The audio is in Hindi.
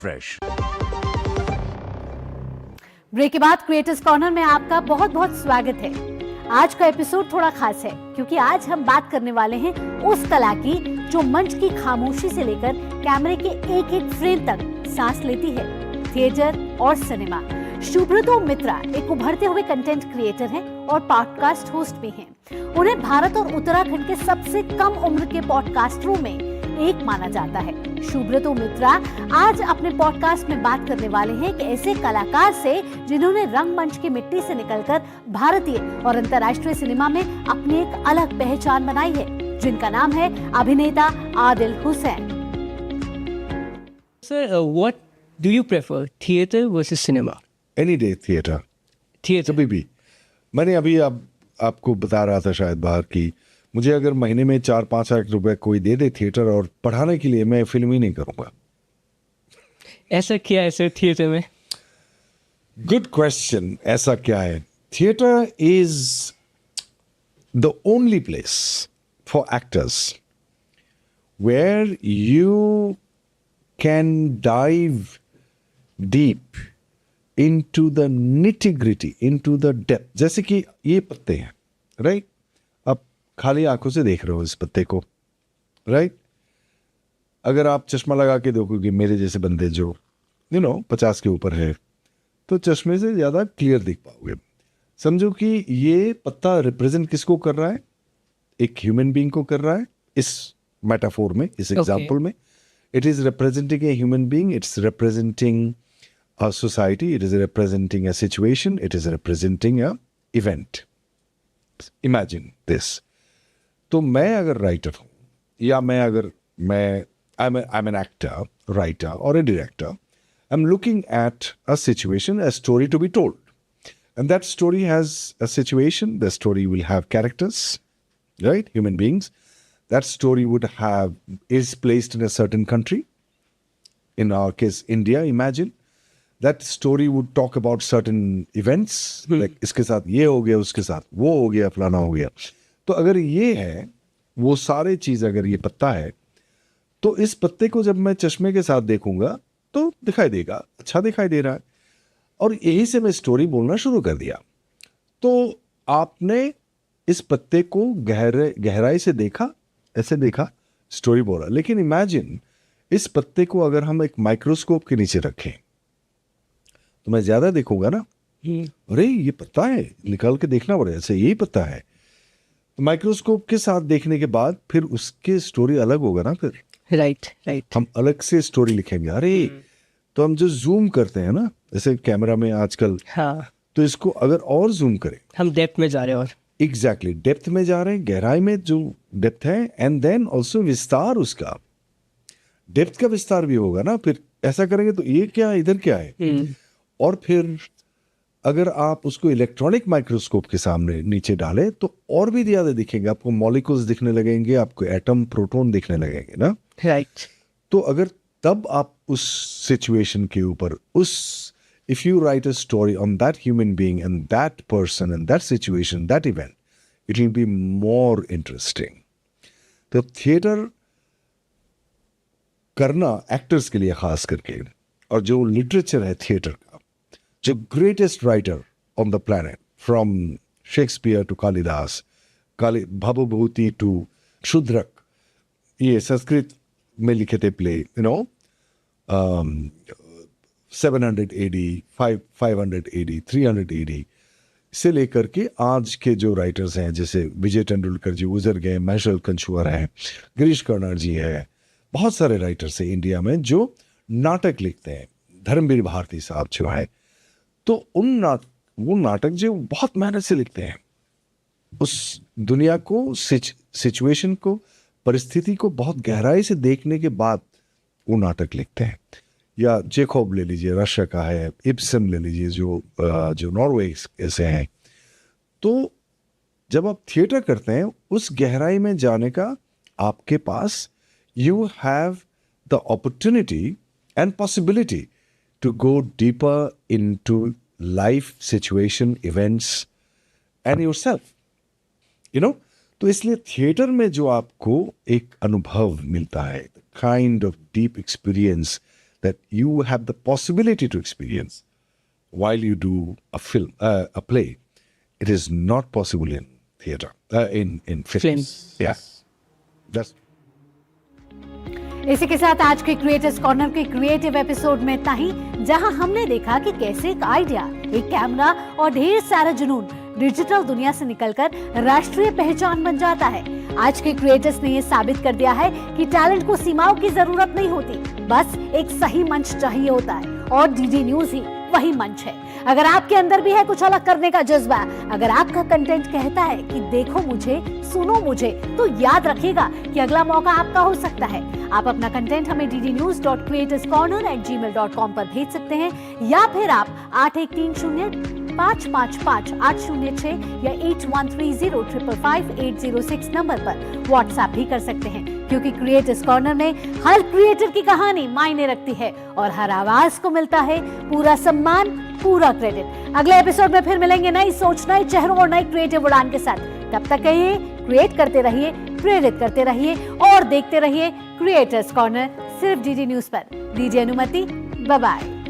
फ्रेश। ब्रेक के बाद क्रिएटर्स कॉर्नर में आपका बहुत बहुत स्वागत है। आज का एपिसोड थोड़ा खास है क्योंकि आज हम बात करने वाले हैं उस कला की जो मंच की खामोशी से लेकर कैमरे के एक एक फ्रेम तक सांस लेती है, थिएटर और सिनेमा। शुभ्रतो मित्रा एक उभरते हुए कंटेंट क्रिएटर हैं और पॉडकास्ट होस्ट भी हैं। उन्हें भारत और उत्तराखंड के सबसे कम उम्र के पॉडकास्टरों में एक माना जाता है। शुभ्रतो मित्रा आज अपने पॉडकास्ट में बात करने वाले हैं कि ऐसे कलाकार से जिन्होंने रंगमंच की मिट्टी से निकलकर भारतीय और अंतर्राष्ट्रीय सिनेमा में अपनी एक अलग पहचान बनाई है, जिनका नाम है अभिनेता Adil Hussain. Sir, what do you prefer, theater versus cinema? Any day theatre, Theater. कभी भी। मैंने अभी आपको बता रहा था शायद बाहर की, मुझे अगर महीने में 4-5 लाख रुपए कोई दे दे थिएटर और पढ़ाने के लिए, मैं फिल्म ही नहीं करूँगा। ऐसा क्या है सर थिएटर में? Good question. ऐसा क्या है? Theatre is the only place for actors where you can dive deep into the nitty-gritty, into the depth। जैसे कि ये पत्ते हैं, राइट? आप खाली आंखों से देख रहे हो इस पत्ते को, राइट? अगर आप चश्मा लगा के देखोगे मेरे जैसे बंदे जो 50 के ऊपर है, तो चश्मे से ज़्यादा क्लियर दिख पाओगे। समझो कि ये पत्ता रिप्रेजेंट किसको कर रहा है? एक ह्यूमन बीइंग को कर रहा है इस मेटाफोर में, इस एग्जाम्पल में। It is representing a human being, it's representing a society, it is representing a situation, it is representing a event. Imagine this. तो मैं अगर राइटर हूँ या I'm an actor, writer or a director, I'm looking at a situation, a story to be told. And that story has a situation, the story will have characters, right? Human beings. That story is placed in a certain country. In our case, India, imagine. That story would talk about certain events, like इसके साथ ये हो गया, उसके साथ वो हो गया, फलाना हो गया। तो अगर ये है, वो सारे चीज़ अगर ये पत्ता है, तो इस पत्ते को जब मैं चश्मे के साथ देखूंगा तो दिखाई देगा, अच्छा दिखाई दे रहा है। और यही से मैं स्टोरी बोलना शुरू कर दिया। तो आपने इस पत्ते को गहराई से देखा, ऐसे देखा, स्टोरी बोला। लेकिन इमेजिन इस पत्ते को अगर हम एक माइक्रोस्कोप के नीचे रखें तो मैं ज्यादा देखूंगा ना, अरे ये पत्ता है, निकाल के देखना पड़ेगा, ऐसे यही पत्ता है। तो माइक्रोस्कोप के साथ देखने के बाद फिर उसके स्टोरी अलग होगा ना, फिर राइट हम अलग से स्टोरी लिखेंगे। अरे तो हम जो जूम करते हैं ना, जैसे कैमरा में आजकल, हाँ, तो इसको अगर और जूम करें, हम डेप्थ में जा रहे हैं। और एग्जैक्टली डेप्थ में जा रहे हैं, गहराई में जो डेप्थ है, एंड देन ऑल्सो विस्तार, उसका डेप्थ का विस्तार भी होगा ना। फिर ऐसा करेंगे तो ये क्या, इधर क्या है। और फिर अगर आप उसको इलेक्ट्रॉनिक माइक्रोस्कोप के सामने नीचे डालें तो और भी ज़्यादा दिखेंगे, आपको मॉलिक्यूल्स दिखने लगेंगे, आपको एटम, प्रोटॉन दिखने लगेंगे ना, राइट। तो अगर तब आप उस सिचुएशन के ऊपर if you right a story on that human being and that person and that situation, that event, it will be more interesting. तो थिएटर करना एक्टर्स के लिए खास करके, और जो लिटरेचर है थिएटर का, जो greatest writer on the planet, from Shakespeare to Kalidasa, Bhavabhuti to Shudraka, ये संस्कृत में लिखे थे प्ले, 700 AD, 500 AD, 300 AD से लेकर के आज के जो राइटर्स हैं, जैसे विजय तेंदुलकर जी गुजर गए, मैशल कंशुअर हैं, गिरीश कर्नाड जी है, बहुत सारे राइटर्स हैं इंडिया में जो नाटक लिखते हैं। धर्मवीर भारती साहब जो है, तो वो नाटक जो बहुत मेहनत से लिखते हैं, उस दुनिया को, सिचुएशन को, परिस्थिति को बहुत गहराई से देखने के बाद वो नाटक लिखते हैं। या चेखोव ले लीजिए, रशिया का है, इब्सन ले लीजिए जो नॉर्वे से हैं। तो जब आप थिएटर करते हैं, उस गहराई में जाने का आपके पास, you have the opportunity and possibility to go deeper into life situation, events and yourself, तो इसलिए थिएटर में जो आपको एक अनुभव मिलता है, kind of deep experience that you have the possibility to experience while you do a film, a play. It is not possible in theater, in films. Yeah, that's. इसी के साथ आज के क्रिएटर्स कॉर्नर के क्रिएटिव एपिसोड में इतना ही, जहां हमने देखा कि कैसे एक आइडिया, एक कैमरा और ढेर सारा जुनून डिजिटल दुनिया से निकलकर राष्ट्रीय पहचान बन जाता है। आज के क्रिएटर्स ने ये साबित कर दिया है कि टैलेंट को सीमाओं की जरूरत नहीं होती, बस एक सही मंच चाहिए होता है और डीडी न्यूज ही वही मंच है। अगर आपके अंदर भी है कुछ अलग करने का जज्बा, अगर आपका कंटेंट कहता है कि देखो मुझे, सुनो मुझे, तो याद रखिएगा कि अगला मौका आपका हो सकता है। आप अपना कंटेंट हमें ddnews.creatorscorner@gmail.com पर भेज सकते हैं, या फिर आप 8130-555-806 या 8130-555-806 नंबर पर व्हाट्सएप भी कर सकते हैं, क्योंकि क्रिएटर्स कॉर्नर में हर क्रिएटर की कहानी मायने रखती है और हर आवाज को मिलता है पूरा सम्मान, पूरा क्रेडिट। अगले एपिसोड में फिर मिलेंगे नई सोच, नए चेहरों और नई क्रिएटिव उड़ान के साथ। तब तक कहिए, क्रिएट करते रहिए, प्रेरित करते रहिए और देखते रहिए क्रिएटर्स कॉर्नर, सिर्फ डीडी न्यूज पर। दीजिए अनुमति, बाय बाय।